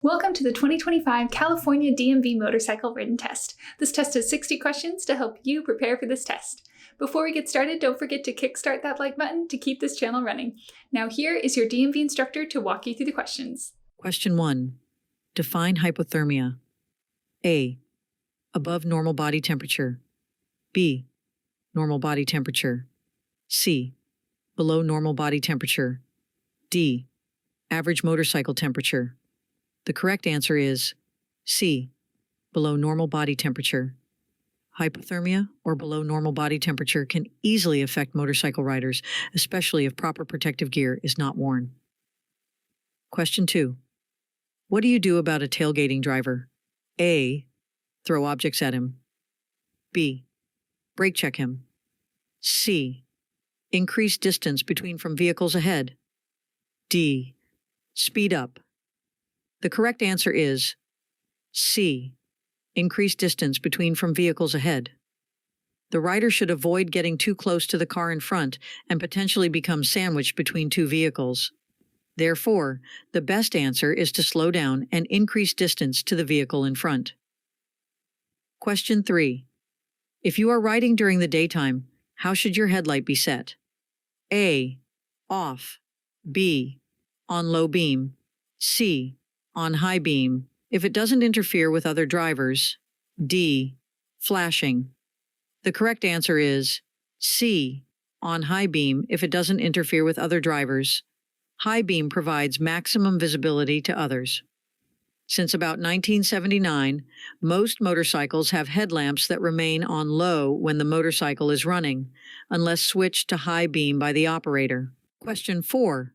Welcome to the 2025 California DMV Motorcycle Written Test. This test has 60 questions to help you prepare for this test. Before we get started, don't forget to kickstart that like button to keep this channel running. Now here is your DMV instructor to walk you through the questions. Question 1. Define hypothermia. A. Above normal body temperature. B. Normal body temperature. C. Below normal body temperature. D. Average motorcycle temperature. The correct answer is C. Below normal body temperature. Hypothermia, or below normal body temperature, can easily affect motorcycle riders, especially if proper protective gear is not worn. Question 2. What do you do about a tailgating driver? A. Throw objects at him. B. Brake check him. C. Increase distance between from vehicles ahead. D. Speed up. The correct answer is C. Increase distance between from vehicles ahead. The rider should avoid getting too close to the car in front and potentially become sandwiched between two vehicles. Therefore, the best answer is to slow down and increase distance to the vehicle in front. Question 3. If you are riding during the daytime, how should your headlight be set? A. Off. B. On low beam. C. On high beam, if it doesn't interfere with other drivers. D. Flashing. The correct answer is C. On high beam, if it doesn't interfere with other drivers. High beam provides maximum visibility to others. Since about 1979, most motorcycles have headlamps that remain on low when the motorcycle is running, unless switched to high beam by the operator. Question 4.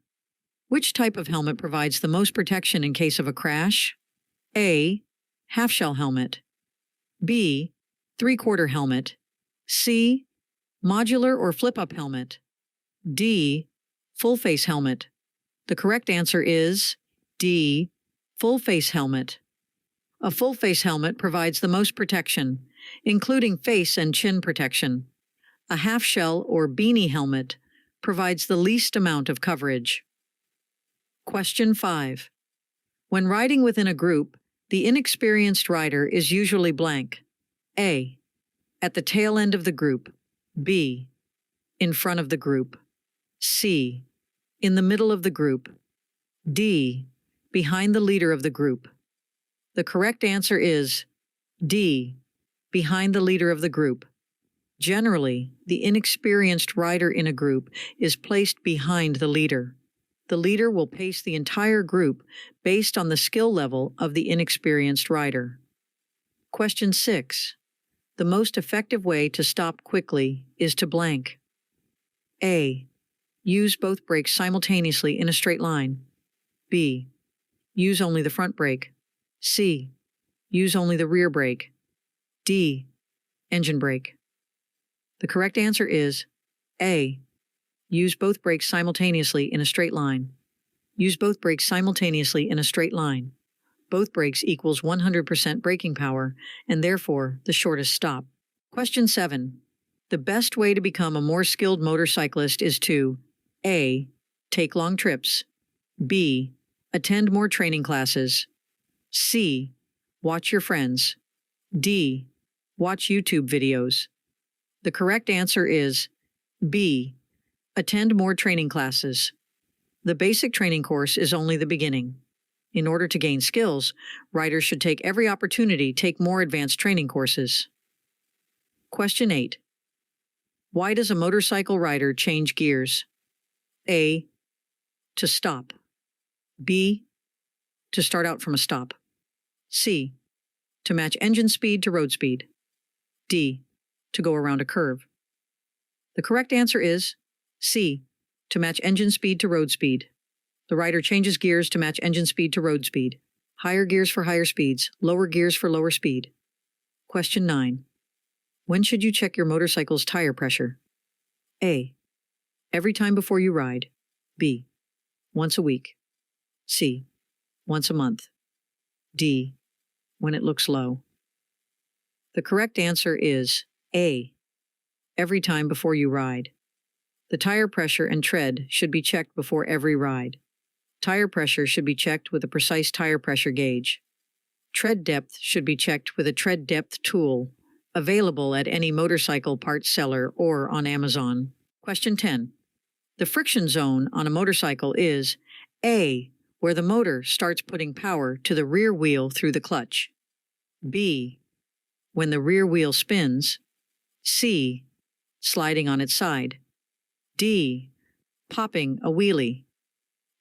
Which type of helmet provides the most protection in case of a crash? A. Half-shell helmet. B. Three-quarter helmet. C. Modular or flip-up helmet. D. Full-face helmet. The correct answer is D. Full-face helmet. A full-face helmet provides the most protection, including face and chin protection. A half-shell or beanie helmet provides the least amount of coverage. Question 5. When riding within a group, the inexperienced rider is usually blank. A. At the tail end of the group. B. In front of the group. C. In the middle of the group. D. Behind the leader of the group. The correct answer is D. Behind the leader of the group. Generally, the inexperienced rider in a group is placed behind the leader. The leader will pace the entire group based on the skill level of the inexperienced rider. Question 6. The most effective way to stop quickly is to blank. A. Use both brakes simultaneously in a straight line. B. Use only the front brake. C. Use only the rear brake. D. Engine brake. The correct answer is A. Use both brakes simultaneously in a straight line. Use both brakes simultaneously in a straight line. Both brakes equals 100% braking power, and therefore the shortest stop. Question 7. The best way to become a more skilled motorcyclist is to A. Take long trips. B. Attend more training classes. C. Watch your friends. D. Watch YouTube videos. The correct answer is B. Attend more training classes. The basic training course is only the beginning. In order to gain skills, riders should take every opportunity to take more advanced training courses. Question 8. Why does a motorcycle rider change gears? A. To stop. B. To start out from a stop. C. To match engine speed to road speed. D. To go around a curve. The correct answer is C. To match engine speed to road speed. The rider changes gears to match engine speed to road speed. Higher gears for higher speeds, lower gears for lower speed. Question 9. When should you check your motorcycle's tire pressure? A. Every time before you ride. B. Once a week. C. Once a month. D. When it looks low. The correct answer is A. Every time before you ride. The tire pressure and tread should be checked before every ride. Tire pressure should be checked with a precise tire pressure gauge. Tread depth should be checked with a tread depth tool, available at any motorcycle parts seller or on Amazon. Question 10. The friction zone on a motorcycle is A, where the motor starts putting power to the rear wheel through the clutch. B, when the rear wheel spins. C, sliding on its side. D, popping a wheelie.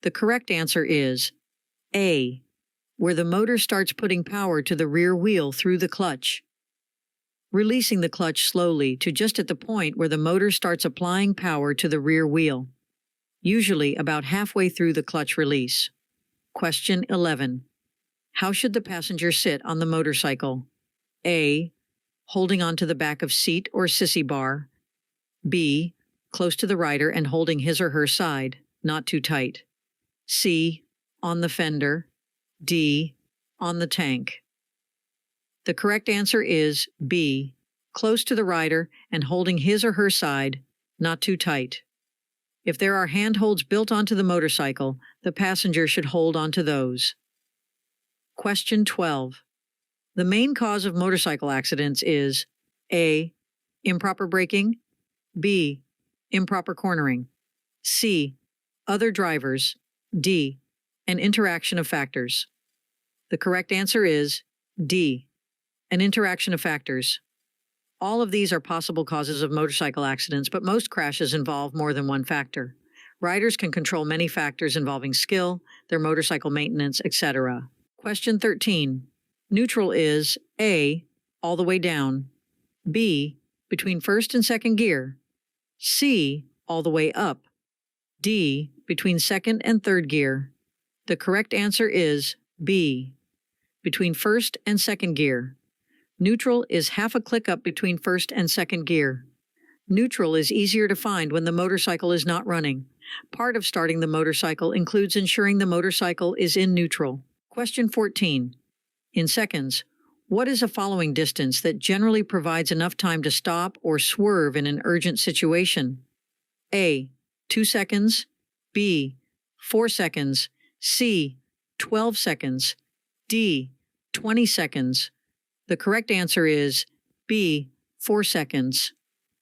The correct answer is A, where the motor starts putting power to the rear wheel through the clutch, releasing the clutch slowly to just at the point where the motor starts applying power to the rear wheel, usually about halfway through the clutch release. Question 11. How should the passenger sit on the motorcycle? A, holding onto the back of seat or sissy bar. B, close to the rider and holding his or her side, not too tight. C, on the fender. D, on the tank. The correct answer is B, close to the rider and holding his or her side, not too tight. If there are handholds built onto the motorcycle, the passenger should hold onto those. Question 12. The main cause of motorcycle accidents is A, improper braking. B, improper cornering. C, other drivers. D, an interaction of factors. The correct answer is D, an interaction of factors. All of these are possible causes of motorcycle accidents, but most crashes involve more than one factor. Riders can control many factors involving skill, their motorcycle maintenance, etc. Question 13. Neutral is A, all the way down. B, between first and second gear. C, all the way up. D, between second and third gear. The correct answer is B, between first and second gear. Neutral is half a click up between first and second gear. Neutral is easier to find when the motorcycle is not running. Part of starting the motorcycle includes ensuring the motorcycle is in neutral. Question 14. In seconds, what is a following distance that generally provides enough time to stop or swerve in an urgent situation? A, 2 seconds. B, 4 seconds. C, 12 seconds. D, 20 seconds. The correct answer is B, 4 seconds.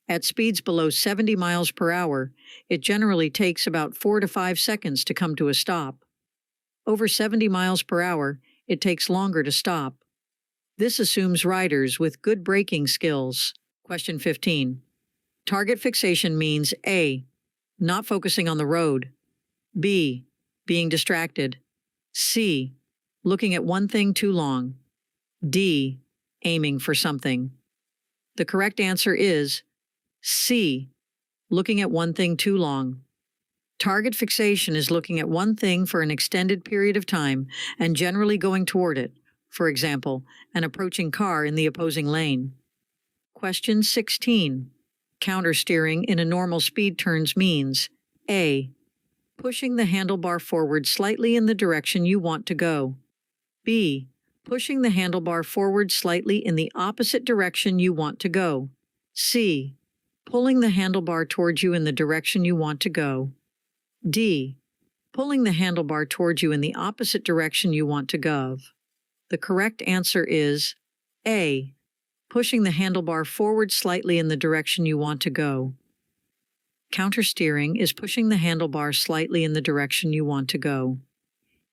At speeds below 70 miles per hour, it generally takes about 4 to 5 seconds to come to a stop. Over 70 miles per hour, it takes longer to stop. This assumes riders with good braking skills. Question 15. Target fixation means A, not focusing on the road. B, being distracted. C, looking at one thing too long. D, aiming for something. The correct answer is C, looking at one thing too long. Target fixation is looking at one thing for an extended period of time and generally going toward it, for example, an approaching car in the opposing lane. Question 16. Countersteering in a normal speed turns means A, pushing the handlebar forward slightly in the direction you want to go. B, pushing the handlebar forward slightly in the opposite direction you want to go. C, pulling the handlebar towards you in the direction you want to go. D, pulling the handlebar towards you in the opposite direction you want to go. The correct answer is A, pushing the handlebar forward slightly in the direction you want to go. Countersteering is pushing the handlebar slightly in the direction you want to go.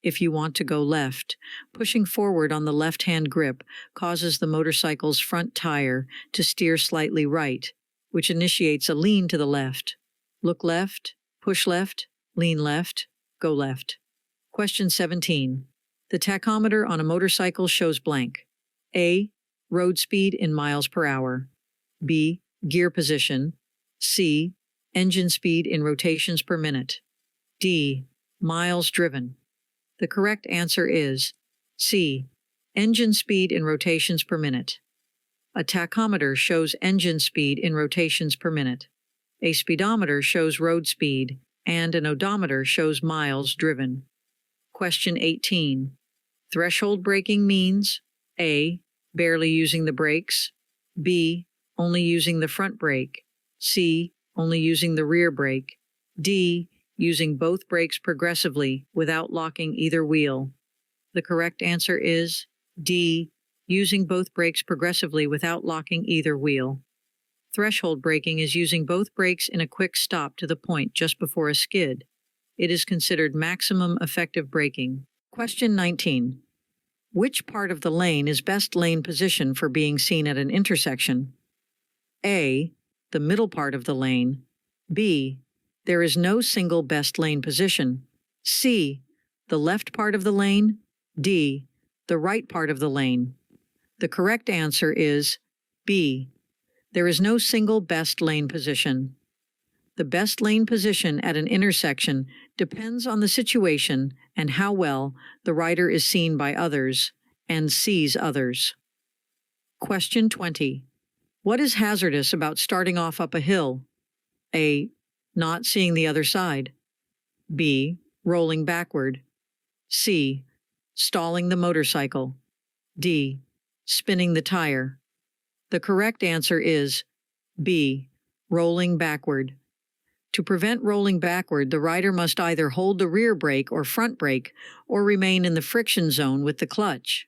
If you want to go left, pushing forward on the left-hand grip causes the motorcycle's front tire to steer slightly right, which initiates a lean to the left. Look left, push left, lean left, go left. Question 17. The tachometer on a motorcycle shows blank. A, road speed in miles per hour. B, gear position. C, engine speed in rotations per minute. D, miles driven. The correct answer is C, engine speed in rotations per minute. A tachometer shows engine speed in rotations per minute. A speedometer shows road speed, and an odometer shows miles driven. Question 18. Threshold braking means A, barely using the brakes. B, only using the front brake. C, only using the rear brake. D, using both brakes progressively without locking either wheel. The correct answer is D, using both brakes progressively without locking either wheel. Threshold braking is using both brakes in a quick stop to the point just before a skid. It is considered maximum effective braking. Question 19. Which part of the lane is best lane position for being seen at an intersection? A, the middle part of the lane. B, there is no single best lane position. C, the left part of the lane. D, the right part of the lane. The correct answer is B, there is no single best lane position. The best lane position at an intersection depends on the situation and how well the rider is seen by others and sees others. Question 20. What is hazardous about starting off up a hill? A, not seeing the other side. B, rolling backward. C, stalling the motorcycle. D, spinning the tire. The correct answer is B, rolling backward. To prevent rolling backward, the rider must either hold the rear brake or front brake or remain in the friction zone with the clutch.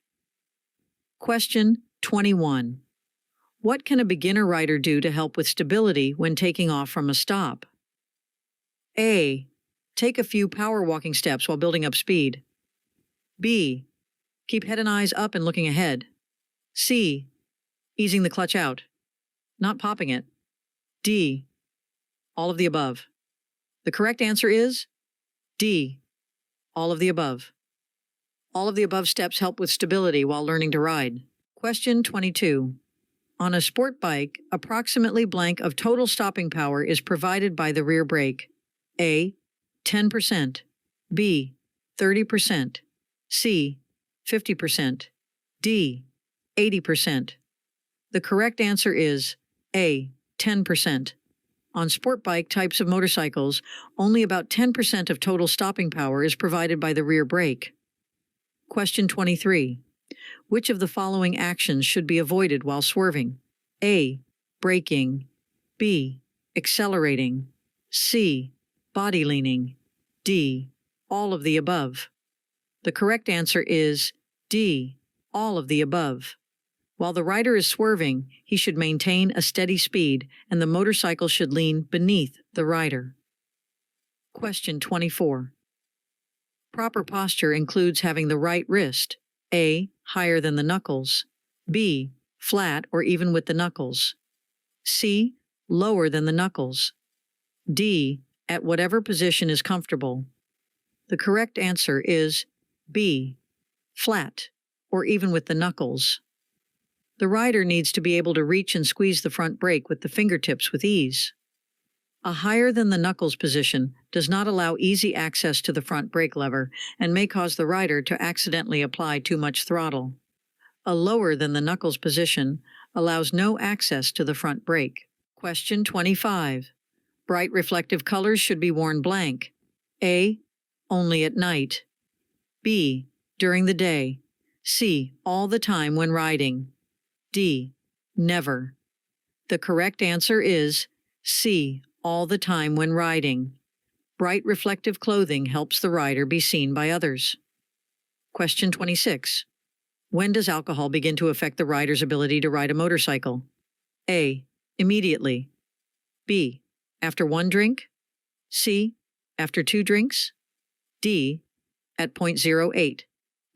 Question 21. What can a beginner rider do to help with stability when taking off from a stop? A, take a few power walking steps while building up speed. B, keep head and eyes up and looking ahead. C, easing the clutch out, not popping it. D, all of the above. The correct answer is D, all of the above. All of the above steps help with stability while learning to ride. Question 22. On a sport bike, approximately blank of total stopping power is provided by the rear brake. A, 10%. B, 30%. C, 50%. D, 80%. The correct answer is A, 10%. On sport bike types of motorcycles, only about 10% of total stopping power is provided by the rear brake. Question 23. Which of the following actions should be avoided while swerving? A, braking. B, accelerating. C, body leaning. D, all of the above. The correct answer is D, all of the above. While the rider is swerving, he should maintain a steady speed and the motorcycle should lean beneath the rider. Question 24. Proper posture includes having the right wrist, A, higher than the knuckles, B, flat or even with the knuckles, C, lower than the knuckles, D, at whatever position is comfortable. The correct answer is B, flat or even with the knuckles. The rider needs to be able to reach and squeeze the front brake with the fingertips with ease. A higher than the knuckles position does not allow easy access to the front brake lever and may cause the rider to accidentally apply too much throttle. A lower than the knuckles position allows no access to the front brake. Question 25. Bright reflective colors should be worn blank. A, only at night. B, during the day. C, all the time when riding. D, never. The correct answer is C, all the time when riding. Bright reflective clothing helps the rider be seen by others. Question 26. When does alcohol begin to affect the rider's ability to ride a motorcycle? A, immediately. B, after 1 drink. C, after 2 drinks. D, at 0.08.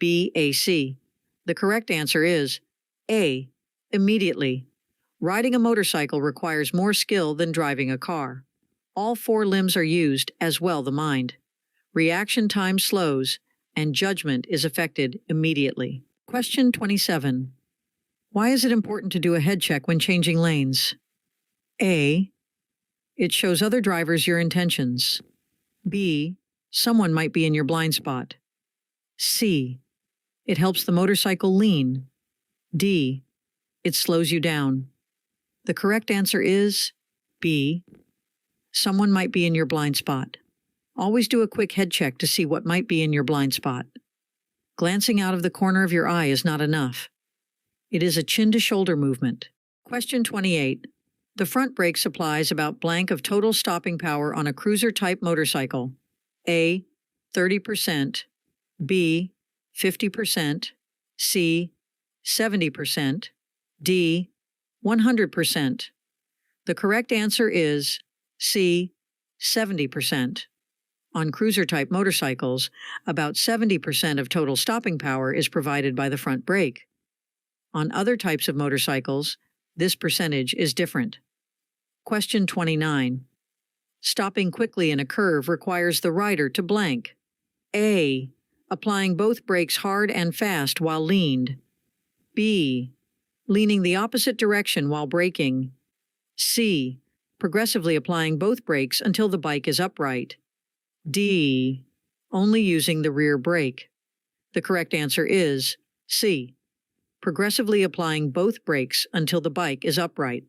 BAC. The correct answer is A, immediately. Riding a motorcycle requires more skill than driving a car. All 4 limbs are used, as well the mind. Reaction time slows, and judgment is affected immediately. Question 27. Why is it important to do a head check when changing lanes? A, it shows other drivers your intentions. B, someone might be in your blind spot. C, it helps the motorcycle lean. D, it slows you down. The correct answer is B, someone might be in your blind spot. Always do a quick head check to see what might be in your blind spot. Glancing out of the corner of your eye is not enough. It is a chin-to-shoulder movement. Question 28. The front brake supplies about blank of total stopping power on a cruiser-type motorcycle. A. 30%, B. 50%, C. 70%, D. 100%. The correct answer is C. 70%. On cruiser-type motorcycles, about 70% of total stopping power is provided by the front brake. On other types of motorcycles, this percentage is different. Question 29. Stopping quickly in a curve requires the rider to blank. A. Applying both brakes hard and fast while leaned. B. Leaning the opposite direction while braking. C. Progressively applying both brakes until the bike is upright. D. Only using the rear brake. The correct answer is C. Progressively applying both brakes until the bike is upright.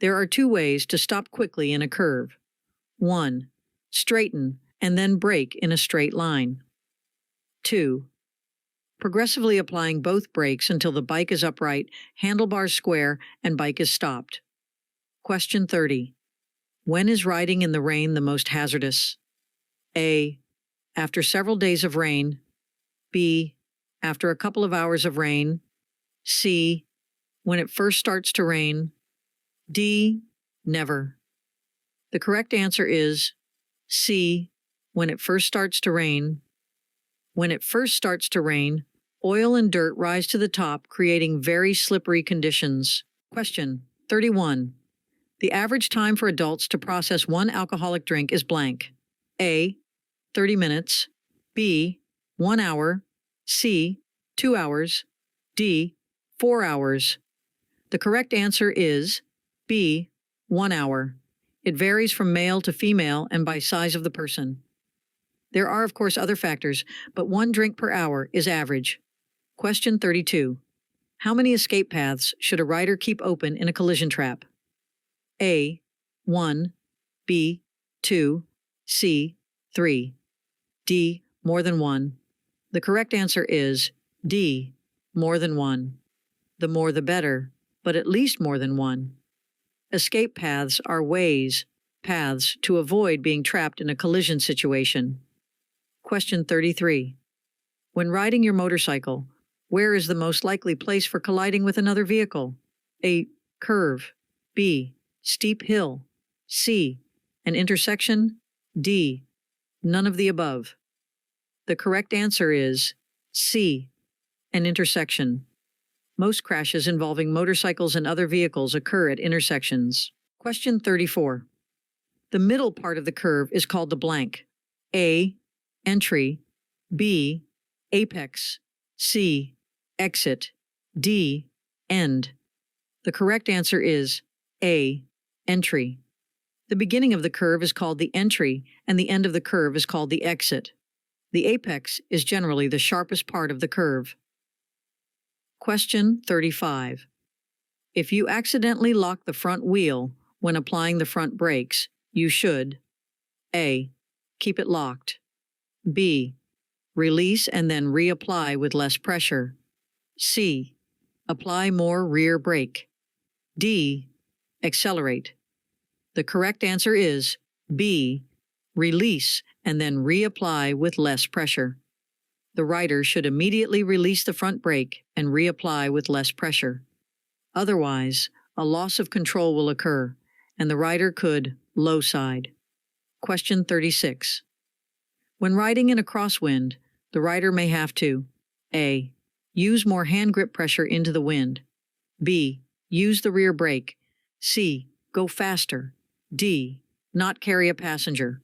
There are two ways to stop quickly in a curve. 1. Straighten and then brake in a straight line. 2. Progressively applying both brakes until the bike is upright, handlebars square, and bike is stopped. Question 30. When is riding in the rain the most hazardous? A. After several days of rain. B. After a couple of hours of rain. C. When it first starts to rain. D. Never. The correct answer is C. When it first starts to rain. When it first starts to rain, oil and dirt rise to the top, creating very slippery conditions. Question 31. The average time for adults to process one alcoholic drink is blank. A. 30 minutes. B. 1 hour. C. 2 hours. D. 4 hours. The correct answer is B. 1 hour. It varies from male to female and by size of the person. There are, of course, other factors, but 1 drink per hour is average. Question 32. How many escape paths should a rider keep open in a collision trap? A. 1. B. 2. C. 3. D. More than 1. The correct answer is D. More than 1. The more the better, but at least more than 1. Escape paths are paths to avoid being trapped in a collision situation. Question 33. When riding your motorcycle, where is the most likely place for colliding with another vehicle? A. Curve. B. Steep hill. C. An intersection. D. None of the above. The correct answer is C. An intersection. Most crashes involving motorcycles and other vehicles occur at intersections. Question 34. The middle part of the curve is called the blank. A. Entry. B. Apex. C. Exit. D. End. The correct answer is A. Entry. The beginning of the curve is called the entry, and the end of the curve is called the exit. The apex is generally the sharpest part of the curve. Question 35. If you accidentally lock the front wheel when applying the front brakes, you should A. Keep it locked. B. Release and then reapply with less pressure. C. Apply more rear brake. D. Accelerate. The correct answer is B. Release and then reapply with less pressure. The rider should immediately release the front brake and reapply with less pressure. Otherwise, a loss of control will occur, and the rider could low side. Question 36. When riding in a crosswind, the rider may have to A. Use more hand grip pressure into the wind. B. Use the rear brake. C. Go faster. D. Not carry a passenger.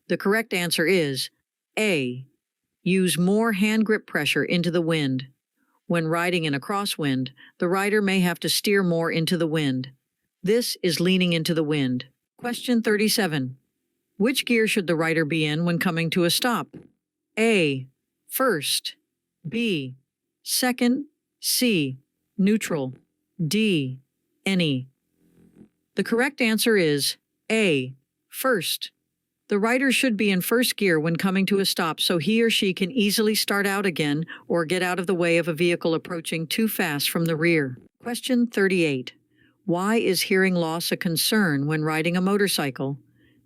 The correct answer is A. Use more hand grip pressure into the wind. When riding in a crosswind, the rider may have to steer more into the wind. This is leaning into the wind. Question 37. Which gear should the rider be in when coming to a stop? A. First. B. Second. C. Neutral. D. Any. The correct answer is A. First. The rider should be in first gear when coming to a stop so he or she can easily start out again or get out of the way of a vehicle approaching too fast from the rear. Question 38. Why is hearing loss a concern when riding a motorcycle?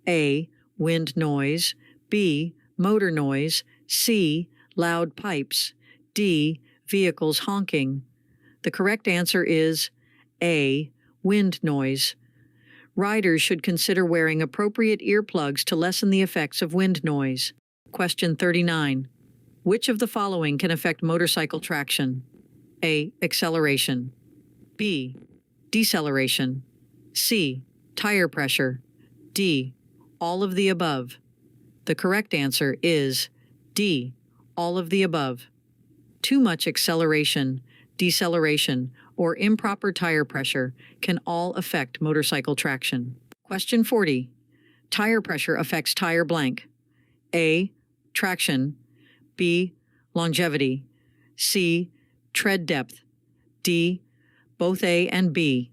A. Wind noise. B. Motor noise. C. Loud pipes. D. Vehicles honking. The correct answer is A. Wind noise. Riders should consider wearing appropriate earplugs to lessen the effects of wind noise. Question 39. Which of the following can affect motorcycle traction? A. Acceleration. B. Deceleration. C. Tire pressure. D. All of the above. The correct answer is D. All of the above. Too much acceleration, deceleration, or improper tire pressure can all affect motorcycle traction. Question 40. Tire pressure affects tire blank. A. Traction. B. Longevity. C. Tread depth. D. Both A and B.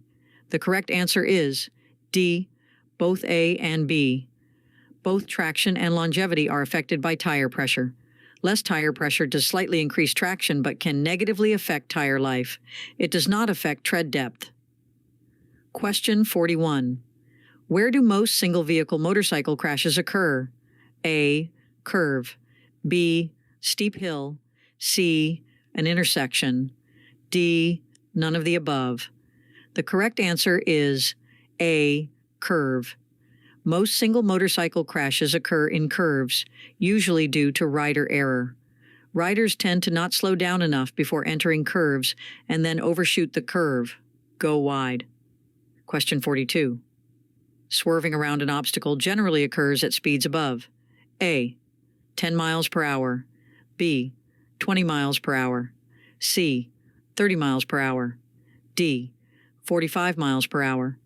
The correct answer is D. Both A and B. Both traction and longevity are affected by tire pressure. Less tire pressure does slightly increase traction but can negatively affect tire life. It does not affect tread depth. Question 41. Where do most single-vehicle motorcycle crashes occur? A. Curve. B. Steep hill. C. An intersection. D. None of the above. The correct answer is A. Curve. Most single motorcycle crashes occur in curves, usually due to rider error. Riders tend to not slow down enough before entering curves and then overshoot the curve, go wide. Question 42. Swerving around an obstacle generally occurs at speeds above A. 10 miles per hour. B. 20 miles per hour. C. 30 miles per hour. D. 45 miles per hour.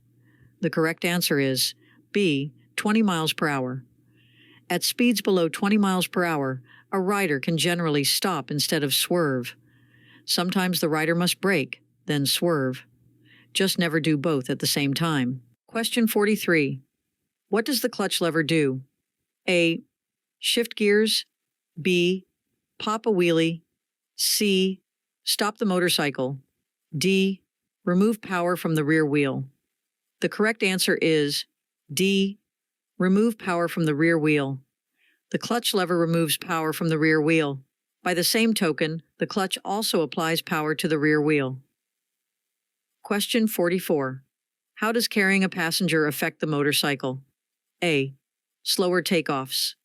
The correct answer is B. 20 miles per hour. At speeds below 20 miles per hour, a rider can generally stop instead of swerve. Sometimes the rider must brake, then swerve. Just never do both at the same time. Question 43. What does the clutch lever do? A. Shift gears. B. Pop a wheelie. C. Stop the motorcycle. D. Remove power from the rear wheel. The correct answer is D. Remove power from the rear wheel. The clutch lever removes power from the rear wheel. By the same token, the clutch also applies power to the rear wheel. Question 44. How does carrying a passenger affect the motorcycle? A. Slower takeoffs.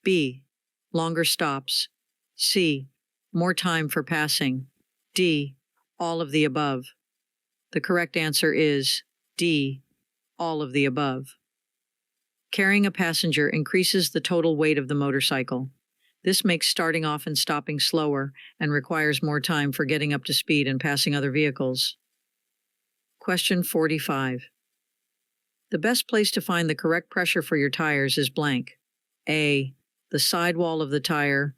B. Longer stops. C. More time for passing. D. All of the above. The correct answer is D. All of the above. Carrying a passenger increases the total weight of the motorcycle. This makes starting off and stopping slower and requires more time for getting up to speed and passing other vehicles. Question 45. The best place to find the correct pressure for your tires is blank. A. The sidewall of the tire.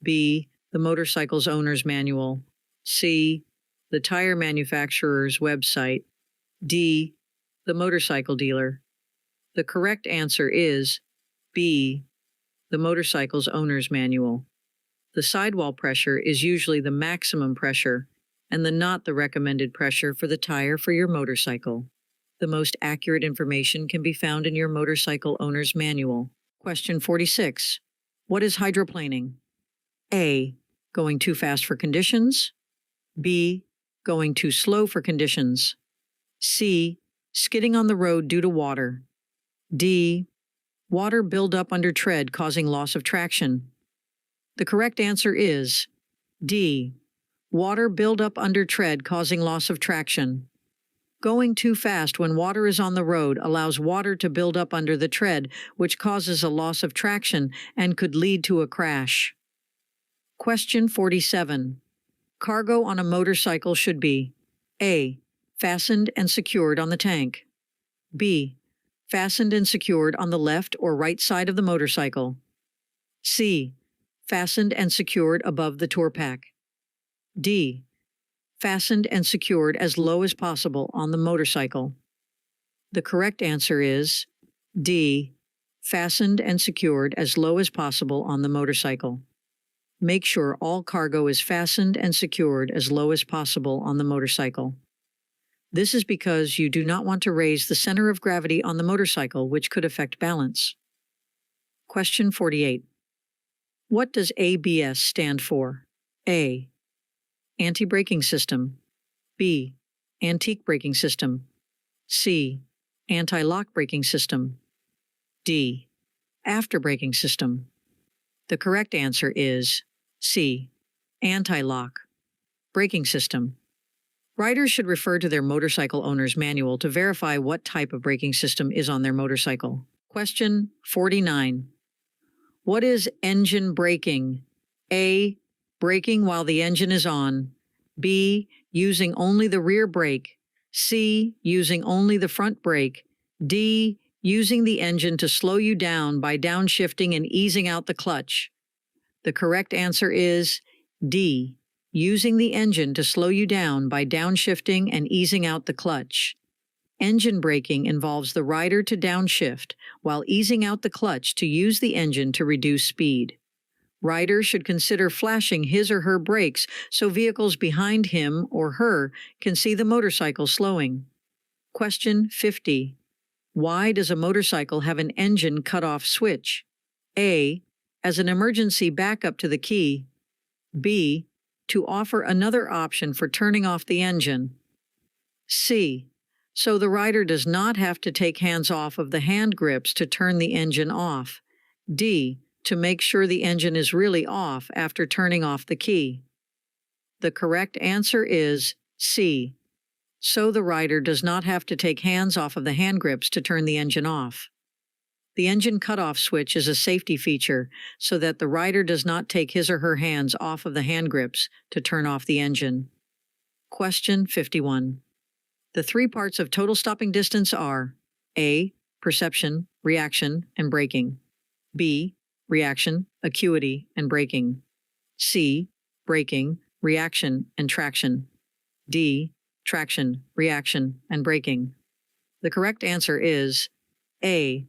B. The motorcycle's owner's manual. C. The tire manufacturer's website. D. The motorcycle dealer. The correct answer is B. The motorcycle's owner's manual. The sidewall pressure is usually the maximum pressure and not the recommended pressure for the tire for your motorcycle. The most accurate information can be found in your motorcycle owner's manual. Question 46. What is hydroplaning? A. Going too fast for conditions. B. Going too slow for conditions. C. Skidding on the road due to water. D. Water buildup under tread causing loss of traction. The correct answer is D. Water buildup under tread causing loss of traction. Going too fast when water is on the road allows water to build up under the tread, which causes a loss of traction and could lead to a crash. Question 47. Cargo on a motorcycle should be A. Fastened and secured on the tank. B. Fastened and secured on the left or right side of the motorcycle. C. Fastened and secured above the tour pack. D. Fastened and secured as low as possible on the motorcycle. The correct answer is D. Fastened and secured as low as possible on the motorcycle. Make sure all cargo is fastened and secured as low as possible on the motorcycle. This is because you do not want to raise the center of gravity on the motorcycle, which could affect balance. Question 48. What does ABS stand for? A. Anti-braking system. B. Antique braking system. C. Anti-lock braking system. D. After braking system. The correct answer is C. Anti-lock braking system. Riders should refer to their motorcycle owner's manual to verify what type of braking system is on their motorcycle. Question 49. What is engine braking? A. Braking while the engine is on. B. Using only the rear brake. C. Using only the front brake. D. Using the engine to slow you down by downshifting and easing out the clutch. The correct answer is D. Using the engine to slow you down by downshifting and easing out the clutch. Engine braking involves the rider to downshift while easing out the clutch to use the engine to reduce speed. Rider should consider flashing his or her brakes so vehicles behind him or her can see the motorcycle slowing. Question 50. Why does a motorcycle have an engine cutoff switch? A. As an emergency backup to the key. B. To offer another option for turning off the engine. C. So the rider does not have to take hands off of the hand grips to turn the engine off. D. To make sure the engine is really off after turning off the key. The correct answer is C. So the rider does not have to take hands off of the hand grips to turn the engine off. The engine cutoff switch is a safety feature so that the rider does not take his or her hands off of the hand grips to turn off the engine. Question 51. The three parts of total stopping distance are A. Perception, reaction, and braking. B. Reaction, acuity, and braking. C. Braking, reaction, and traction. D. Traction, reaction, and braking. The correct answer is A.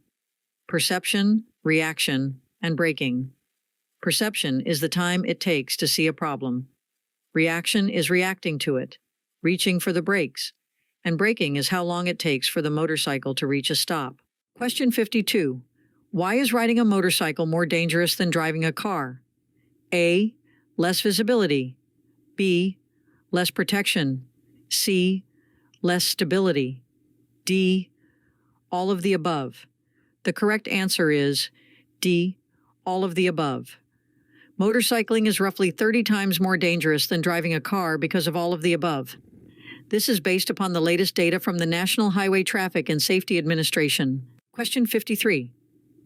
Perception, reaction, and braking. Perception is the time it takes to see a problem. Reaction is reacting to it, reaching for the brakes. And braking is how long it takes for the motorcycle to reach a stop. Question 52. Why is riding a motorcycle more dangerous than driving a car? A. Less visibility. B. Less protection. C. Less stability. D. All of the above. The correct answer is D. All of the above. Motorcycling is roughly 30 times more dangerous than driving a car because of all of the above. This is based upon the latest data from the National Highway Traffic and Safety Administration. Question 53.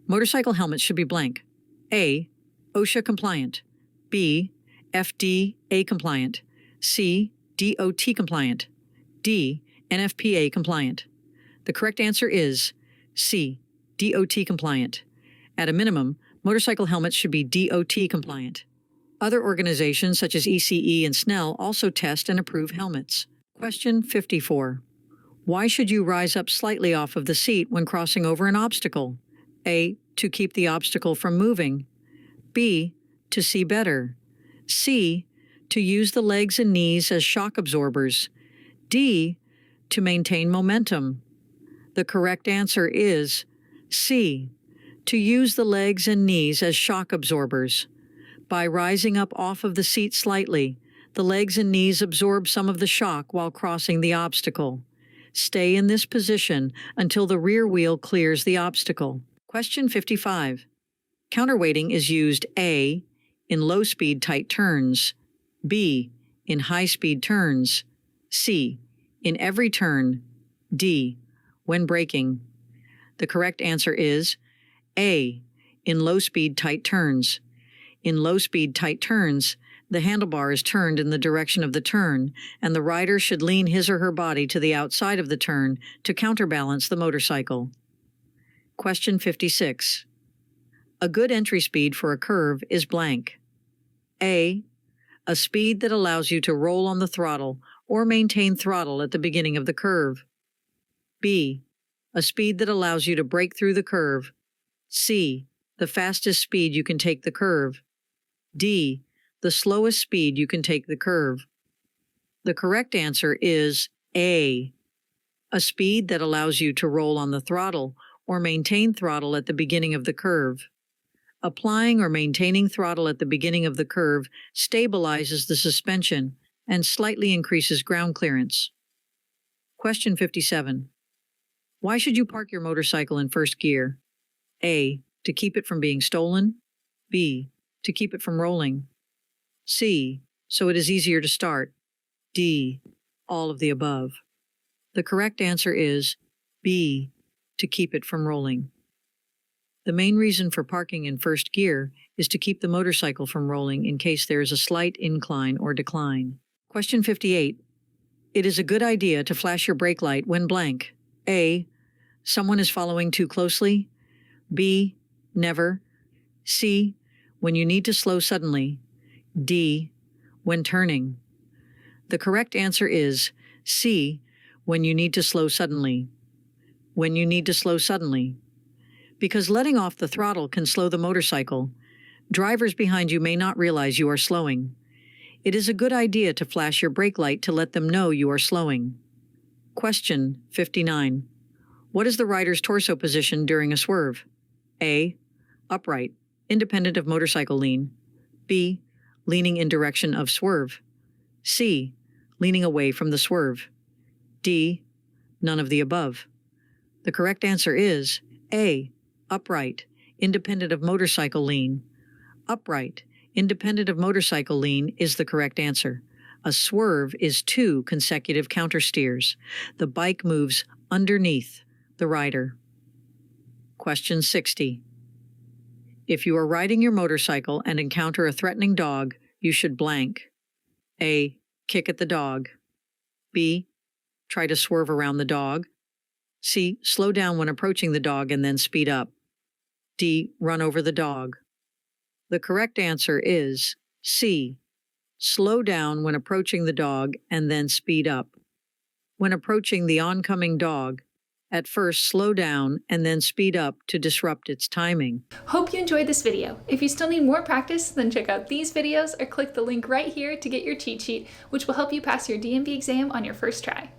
Motorcycle helmets should be blank. A. OSHA compliant. B. FDA compliant. C. DOT compliant. D. NFPA compliant. The correct answer is C. DOT compliant. At a minimum, motorcycle helmets should be DOT compliant. Other organizations such as ECE and SNELL also test and approve helmets. Question 54. Why should you rise up slightly off of the seat when crossing over an obstacle? A. To keep the obstacle from moving. B. To see better. C. To use the legs and knees as shock absorbers. D. To maintain momentum. The correct answer is C. To use the legs and knees as shock absorbers. By rising up off of the seat slightly, the legs and knees absorb some of the shock while crossing the obstacle. Stay in this position until the rear wheel clears the obstacle. Question 55. Counterweighting is used A. In low-speed tight turns. B. In high-speed turns. C. In every turn. D. When braking. The correct answer is A. In low-speed tight turns. In low-speed tight turns, the handlebar is turned in the direction of the turn, and the rider should lean his or her body to the outside of the turn to counterbalance the motorcycle. Question 56. A good entry speed for a curve is blank. A. A speed that allows you to roll on the throttle or maintain throttle at the beginning of the curve. B. A speed that allows you to break through the curve. C. The fastest speed you can take the curve. D. The slowest speed you can take the curve. The correct answer is A. A speed that allows you to roll on the throttle or maintain throttle at the beginning of the curve. Applying or maintaining throttle at the beginning of the curve stabilizes the suspension and slightly increases ground clearance. Question 57. Why should you park your motorcycle in first gear? A. To keep it from being stolen. B. To keep it from rolling. C. So it is easier to start. D. All of the above. The correct answer is B. To keep it from rolling. The main reason for parking in first gear is to keep the motorcycle from rolling in case there is a slight incline or decline. Question 58. It is a good idea to flash your brake light when blank. A. Someone is following too closely. B. Never. C. When you need to slow suddenly. D. When turning. The correct answer is C. When you need to slow suddenly. When you need to slow suddenly. Because letting off the throttle can slow the motorcycle, drivers behind you may not realize you are slowing. It is a good idea to flash your brake light to let them know you are slowing. Question 59. What is the rider's torso position during a swerve? A. Upright, independent of motorcycle lean. B. Leaning in direction of swerve. C. Leaning away from the swerve. D. None of the above. The correct answer is A. Upright, independent of motorcycle lean. Upright, independent of motorcycle lean is the correct answer. A swerve is 2 consecutive countersteers. The bike moves underneath the rider. Question 60. If you are riding your motorcycle and encounter a threatening dog, you should blank. A. Kick at the dog. B. Try to swerve around the dog. C. Slow down when approaching the dog and then speed up. D. Run over the dog. The correct answer is C. Slow down when approaching the dog and then speed up. When approaching the oncoming dog, at first slow down and then speed up to disrupt its timing. Hope you enjoyed this video. If you still need more practice, then check out these videos or click the link right here to get your cheat sheet, which will help you pass your DMV exam on your first try.